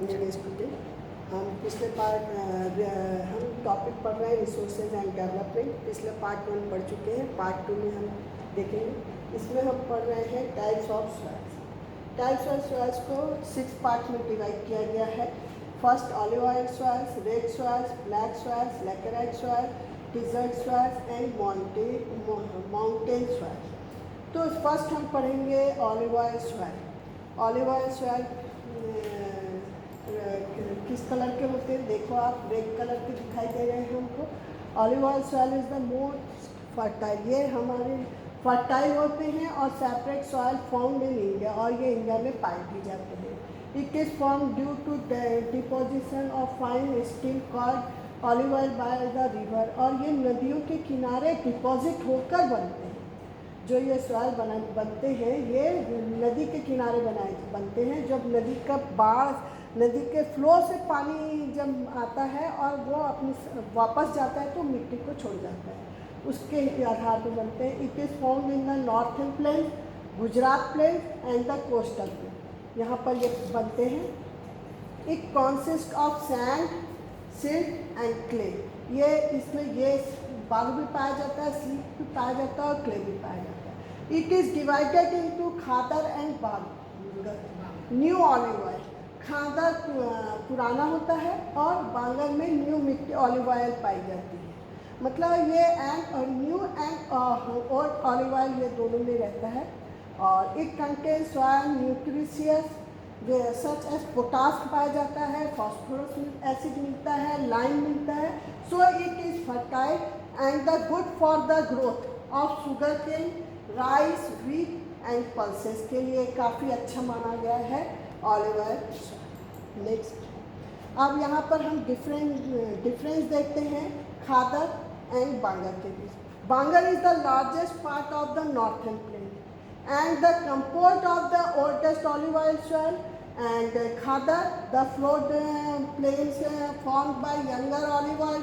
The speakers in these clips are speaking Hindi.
मेरे स्टूडेंट, हम पिछले पार्ट हम टॉपिक पढ़ रहे हैं रिसोर्सेज एंड डेवलपमेंट। पिछले पार्ट 1 पढ़ चुके हैं, पार्ट 2 में हम देखेंगे। इसमें हम पढ़ रहे हैं types of soils. Types of soils को 6 पार्ट में डिवाइड किया गया है। First alluvial soils, red soils, black soils, laterite soil, desert soils and mountain soils. तो फर्स्ट हम पढ़ेंगे alluvial soil. Alluvial soil किस कलर के होते हैं? देखो आप, रेड कलर के दिखाई दे रहे हैं हमको। Alluvial soil is the most fertile. ये हमारे फर्टाइल होते हैं और separate soil found in India, और ये इंडिया में पाए भी जाते हैं। It is form due to deposition of fine steel called alluvial by the river, और ये नदियों के किनारे डिपॉजिट होकर बनते हैं। जो ये सॉइल बनते हैं ये नदी के किनारे बनते हैं। जब नदी का बाढ़, नदी के फ्लो से पानी जब आता है और वो अपनी वापस जाता है तो मिट्टी को छोड़ जाता है, उसके आधार पर बनते हैं। It is found in the northern plain, Gujarat plain and the coastal plain, यहाँ पर ये बनते हैं। It consist of sand, silt and clay. ये इसमें ये बालू भी पाया जाता है, सिल्ट भी पाया जाता है और क्ले भी पाया जाता है। It is divided into Khadar and Bangar. New olive oil, Khadar पुराना होता है और बांगर में न्यू मिट्टी ऑलिव ऑयल पाई जाती है। मतलब ये and new and old alluvial ये दोनों में रहता है। और it contain soil nutritious such as potash पाया जाता है, फॉस्फोरस एसिड मिलता है, लाइम मिलता है। So it is fertile and the good for the growth of sugar cane, rice, wheat and pulses के लिए काफ़ी अच्छा माना गया है ऑलिव ऑयल। नेक्स्ट, अब यहाँ पर हम डिफरेंस देखते हैं खादर एंड बांगर के बीच। Bangar is the largest part of the northern plain and the compost of the oldest olive oil soil, and khadar the flood plains formed by younger olive oil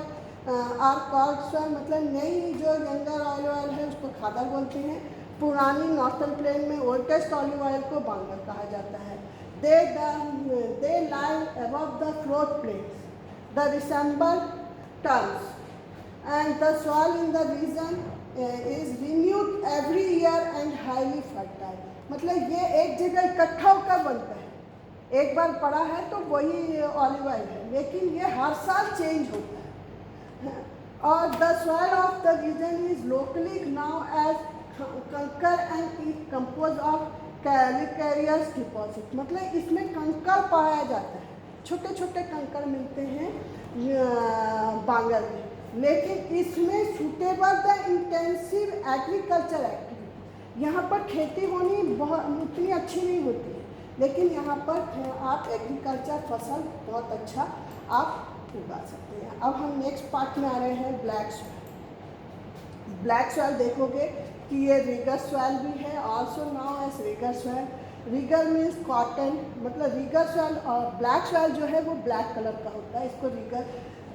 are called soil। मतलब नई जो younger olive oil है उसको खादर बोलते हैं। पुरानी नॉर्थन प्लेन में ओल्डेस्ट ऑलिव ऑयल को बांगर कहा जाता है। they lie above the flood plains, the resemble terms, and the soil in the region is renewed every year and highly fertile। मतलब ये एक जगह इकट्ठा होकर बनता है, एक बार पड़ा है तो वही ऑलिव ऑयल है, लेकिन ये हर साल चेंज होता है। और the soil of the region is locally known as kankar and it compose of calcareous deposit. मतलब इसमें कंकर पाया जाता है, छोटे छोटे कंकर मिलते हैं बांगर में, लेकिन इसमें suitable the intensive agriculture activity. यहाँ पर खेती होनी बहुत उतनी अच्छी नहीं होती है, लेकिन यहाँ पर आप एग्रीकल्चर फसल बहुत अच्छा आप उगा सकते हैं। अब हम नेक्स्ट पार्ट में आ रहे हैं ब्लैक सॉइल। ब्लैक सॉइल देखोगे कि ये रिगर सॉइल भी है, also known as regur soil. Regur means cotton, मतलब रिगर सॉइल और ब्लैक सॉइल जो है वो ब्लैक कलर का होता है, इसको रिगर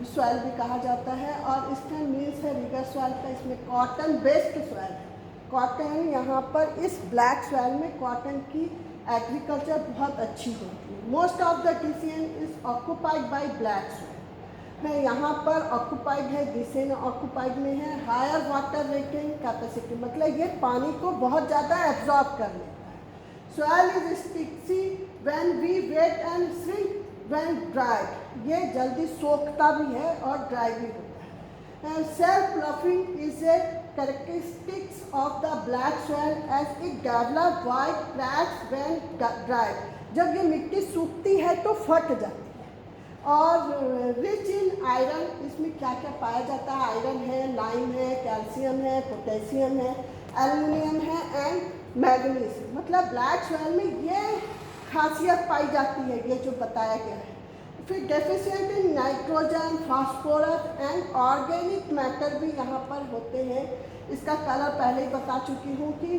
सॉइल भी कहा जाता है। और इसका मीन्स है रिगर सॉइल का, इसमें कॉटन बेस्ड सॉइल है। कॉटन यहाँ पर इस ब्लैक सॉइल में कॉटन की एग्रीकल्चर बहुत अच्छी होती है। Most of the decision is occupied by black soil है। यहाँ पर ऑक्यूपाइड है, डिसीजन ऑक्यूपाइड में है। हायर वाटर रिटेन कैपेसिटी, मतलब ये पानी को बहुत ज़्यादा एब्जॉर्ब कर लेता है। Soil is sticky when we wet and shrink when dried, ये जल्दी सोखता भी है और ड्राई भी होता है। Self fluffing is a characteristics of the black soil as it develop white cracks when dried. जब ये मिट्टी सूखती है तो फट जाती है। और रिच इन आयरन, इसमें क्या क्या पाया जाता है? आयरन है, लाइम है, कैल्शियम है, पोटेशियम है, एल्यूमिनियम है एंड मैग्नीज। मतलब ब्लैक सॉइल में ये खासियत पाई जाती है, ये जो बताया गया है। फिर deficient in nitrogen, phosphorus and organic matter भी यहाँ पर होते हैं। इसका कलर पहले ही बता चुकी हूँ कि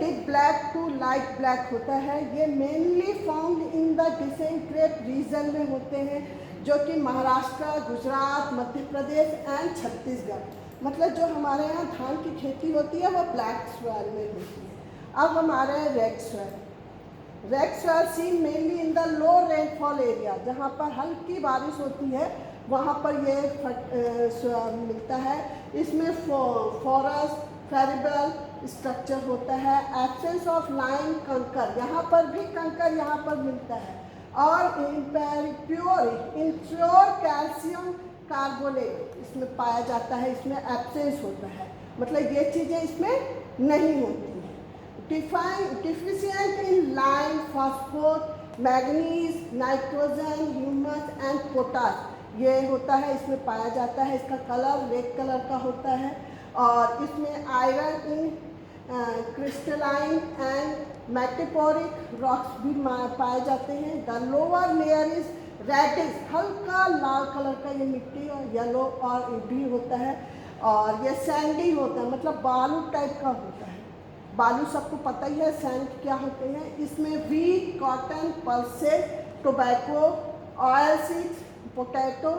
deep black to light black होता है। ये mainly found in the Deccan trap region में होते हैं, जो कि महाराष्ट्र, गुजरात, मध्य प्रदेश एंड छत्तीसगढ़। मतलब जो हमारे यहाँ धान की खेती होती है वो ब्लैक सॉइल में होती है। अब हमारे red soil. Red soil seen mainly in the low rainfall area, जहाँ पर हल्की बारिश होती है वहाँ पर ये मिलता है। इसमें फॉरेस्ट फेरिबल स्ट्रक्चर होता है। एब्सेंस ऑफ लाइन कंकर, यहाँ पर भी कंकर यहाँ पर मिलता है। और इम्प्योर कैल्शियम कार्बोनेट इसमें पाया जाता है, इसमें एब्सेंस होता है, मतलब ये चीज़ें इसमें नहीं होती हैं। Deficient in line, phosphor, manganese, nitrogen, humus and potash, ये होता है, इसमें पाया जाता है। इसका कलर रेड कलर का होता है। और इसमें iron in crystalline and metamorphic rocks भी पाए जाते हैं। The lower layer is reddish, हल्का लाल कलर का ये मिट्टी और येलो और भी होता है। और ये सैंडी होता है, मतलब बालू टाइप का होता है। बालू सबको पता ही है सैंड क्या होते हैं। इसमें wheat, cotton, pulses, tobacco, oil seeds, potato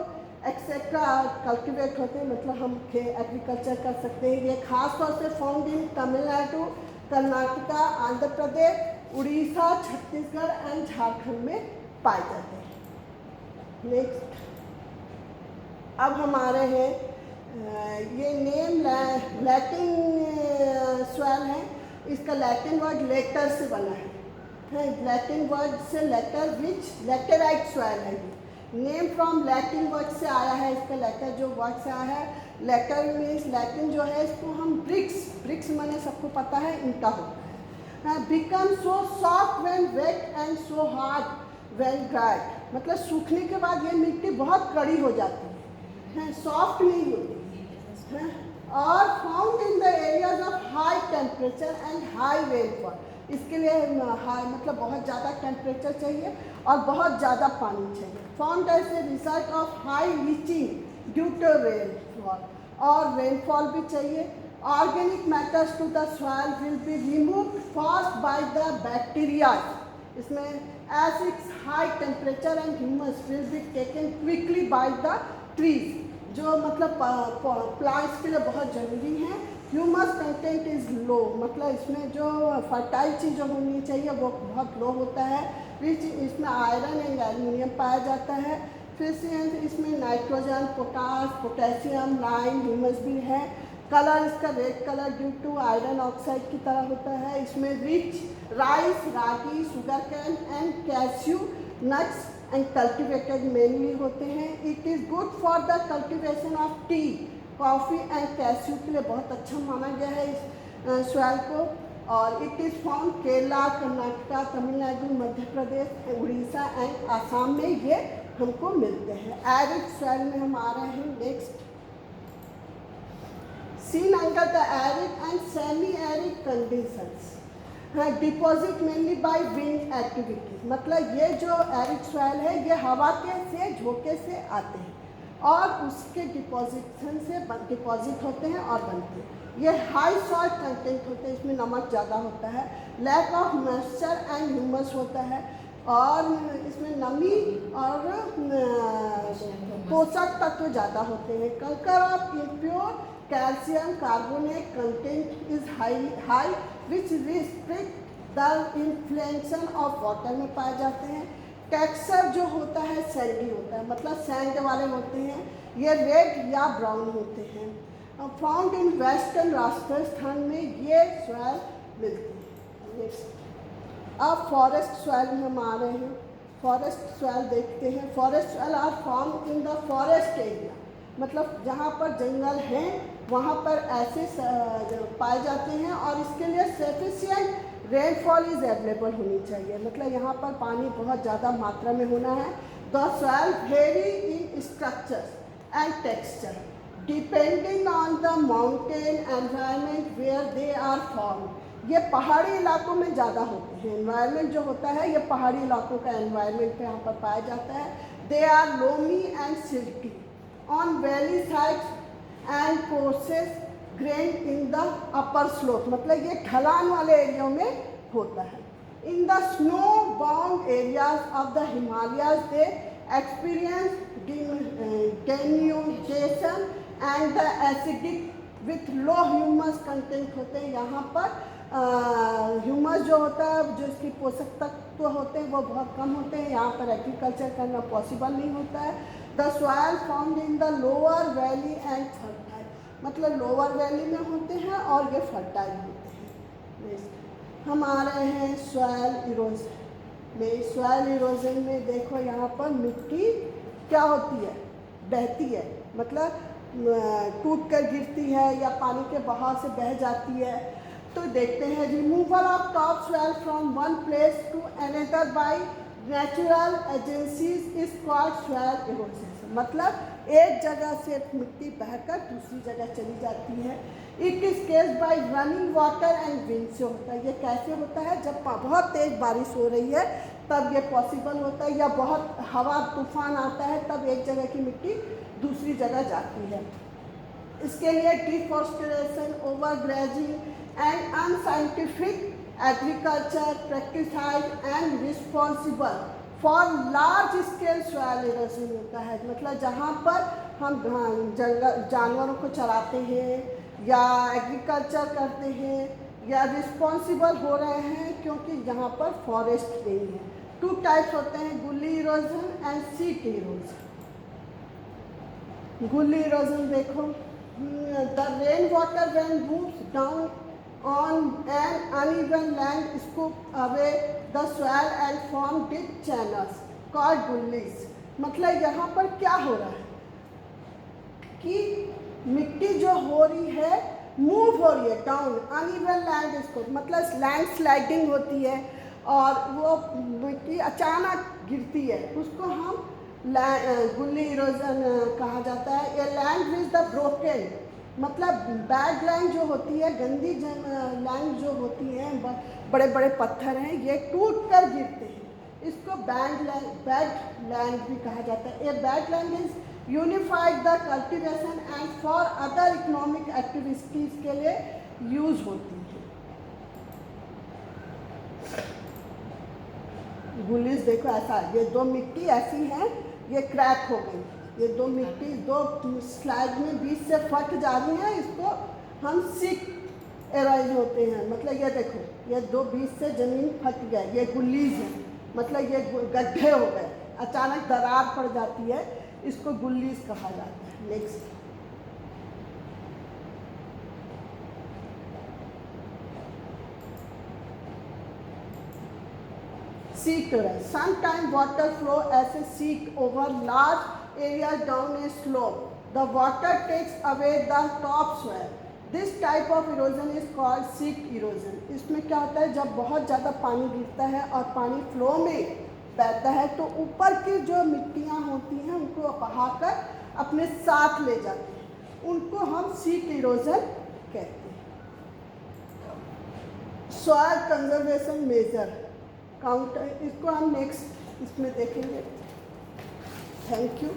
etcetera cultivate होते हैं, मतलब हम एग्रीकल्चर कर सकते हैं। ये खास तौर से found in Tamil Nadu, Karnataka, Andhra Pradesh, Orissa, Chhattisgarh and Jharkhand में पाए जाते हैं। नेक्स्ट अब हमारे हैं ये नेम लैटिन स्वेल है। इसका लैटिन वर्ड लेटर से बना है। लैटिन वर्ड से लेटर, विच लेटेराइट स्वेल है। नेम फ्रॉम लैटिन वर्ड से आया है। इसका लेटर जो वर्ड से आया है, लेटर मीन्स लैटिन जो है इसको हम ब्रिक्स माने सबको पता है ईंटा होता है। Become so soft when wet and so hard when dried, मतलब सूखने के बाद ये मिट्टी बहुत कड़ी हो जाती है, सॉफ्ट नहीं होती है। और found in the areas of high temperature and high rainfall, इसके लिए हाई मतलब बहुत ज़्यादा टेम्परेचर चाहिए और बहुत ज़्यादा पानी चाहिए। Found as a result of high leaching due to rainfall, और रेनफॉल भी चाहिए। Organic matters to the soil will be removed fast by the bacteria, इसमें as it's high temperature and humus will be taken quickly by the trees, जो मतलब प्लांट्स के लिए बहुत ज़रूरी है। ह्यूमस कंटेंट इज़ लो, मतलब इसमें जो फर्टाइल चीज़ होनी चाहिए वो बहुत लो होता है। विच इसमें आयरन एंड एल्यूमिनियम पाया जाता है। फिर से इसमें nitrogen, potash, potassium, lime, humus भी है। कलर इसका red colour due to iron oxide की तरह होता है। इसमें rich rice, ragi, sugar cane and cashew nuts and cultivated mainly होते हैं। It is good for the cultivation of tea, coffee and cashew के लिए बहुत अच्छा माना गया है इस सॉइल को। और it is found Kerala, Karnataka, Tamil Nadu, Madhya Pradesh, Orissa and Assam में ये हमको मिलते हैं। एरिड सॉइल में हम आ रहे हैं। Next seen under the arid and semi arid conditions, deposit mainly by wind activities, मतलब ये जो एरिड सॉइल है ये हवा के से झोंके से आते हैं और उसके डिपॉजिशन से डिपॉजिट होते हैं और बनते हैं। ये हाई सॉल्ट कंटेंट होते हैं, इसमें नमक ज़्यादा होता है। Lack of moisture and humus होता है और इसमें नमी और पोषक तत्व ज़्यादा होते हैं। कंकर of impure calcium carbonate content is high which restrict the inflation of water में पाए जाते हैं। टेक्सचर जो होता है सैंडी होता है, मतलब सैंड वाले होते हैं। ये रेड या ब्राउन होते हैं। फाउंड इन वेस्टर्न राजस्थान में ये सॉइल मिलती है। अब फॉरेस्ट सॉइल में हम आ रहे हैं। फॉरेस्ट सॉइल देखते हैं। Forest soil are found in the forest area, मतलब जहाँ पर जंगल हैं वहाँ पर ऐसे पाए जाते हैं और इसके लिए सफिशिएंट रेनफॉल इज अवेलेबल होनी चाहिए, मतलब यहाँ पर पानी बहुत ज़्यादा मात्रा में होना है। The soil vary in structure and texture depending on the mountain environment where they are form. ये पहाड़ी इलाकों में ज़्यादा होते हैं। एनवायरनमेंट जो होता है ये पहाड़ी इलाकों का एनवायरनमेंट पे यहाँ पर पाया जाता है। They are loamy and silky on valley sides and coarse grain in the upper slope, मतलब ये ढलान वाले एरिया में होता है। In the snow bound areas of the Himalayas they experience denudation and the acidic with low humus content होते हैं। यहाँ पर ह्यूमस जो होता है, जो इसकी पोषक तत्व महत्व होते हैं वो बहुत कम होते हैं, यहाँ पर एग्रीकल्चर करना पॉसिबल नहीं होता है। The soil found in the lower valley and fertile, मतलब लोअर वैली में होते हैं और ये फर्टाइल होते हैं। हम आ रहे हैं सॉइल इरोजन में। सॉइल इरोजन में देखो यहाँ पर मिट्टी क्या होती है, बहती है, मतलब टूट कर गिरती है या पानी के बहाव से बह जाती है। तो देखते हैं removal of top soil from one place to another by natural agencies is called soil erosion, मतलब एक जगह से मिट्टी बहकर दूसरी जगह चली जाती है। It is case by running water and wind से होता है। ये कैसे होता है, जब बहुत तेज बारिश हो रही है तब ये पॉसिबल होता है, या बहुत हवा तूफान आता है तब एक जगह की मिट्टी दूसरी जगह जाती है। इसके लिए deforestation, overgrazing and unscientific agriculture practices and responsible for large scale soil erosion होता है। मतलब जहाँ पर हम जंगल जानवरों को चराते हैं या एग्रीकल्चर करते हैं या रिस्पॉन्सिबल हो रहे हैं क्योंकि यहाँ पर फॉरेस्ट नहीं है। टू टाइप्स होते हैं, gully erosion and sheet erosion. Gully erosion देखो, the rain water when moves down on an uneven land scoop away the soil and form deep channels called gullies. मतलब यहाँ पर क्या हो रहा है कि मिट्टी जो हो रही है मूव हो रही है डाउन अनइवन लैंड स्कूप, मतलब लैंड स्लाइडिंग होती है और वो मिट्टी अचानक गिरती है, उसको हम गुल्ली इरोजन कहा जाता है। ये लैंड विज द ब्रोकन, मतलब बैड लैंड जो होती है, गंदी लैंड जो होती है, बड़े बड़े पत्थर हैं, ये टूट कर गिरते हैं, इसको बैड लैंड भी कहा जाता है। ये bad land is unified the cultivation and for other economic activities के लिए यूज होती है। गुल्लीज देखो ऐसा, ये दो मिट्टी ऐसी हैं, ये क्रैक हो गई, ये दो मिट्टी दो स्लाइड में बीच से फट जा रही हैं, इसको हम सिक एराइज होते हैं। मतलब ये देखो, ये दो बीच से जमीन फट गए, ये गुल्लीज हैं, मतलब ये गड्ढे हो गए, अचानक दरार पड़ जाती है, इसको गुल्लीज कहा जाता है। Next, seek errors. Sometimes water flow as a seek over large areas down a slope. The water takes away the top soil. This type of erosion is called seek erosion. इसमें क्या होता है, जब बहुत ज़्यादा पानी गिरता है और पानी फ्लो में बहता है तो ऊपर की जो मिट्टियाँ होती हैं उनको बहाकर अपने साथ ले जाती हैं, उनको हम सीक इरोजन कहते हैं। सॉइल कंजर्वेशन मेजर काउंटर, इसको हम नेक्स्ट इसमें देखेंगे। Thank you.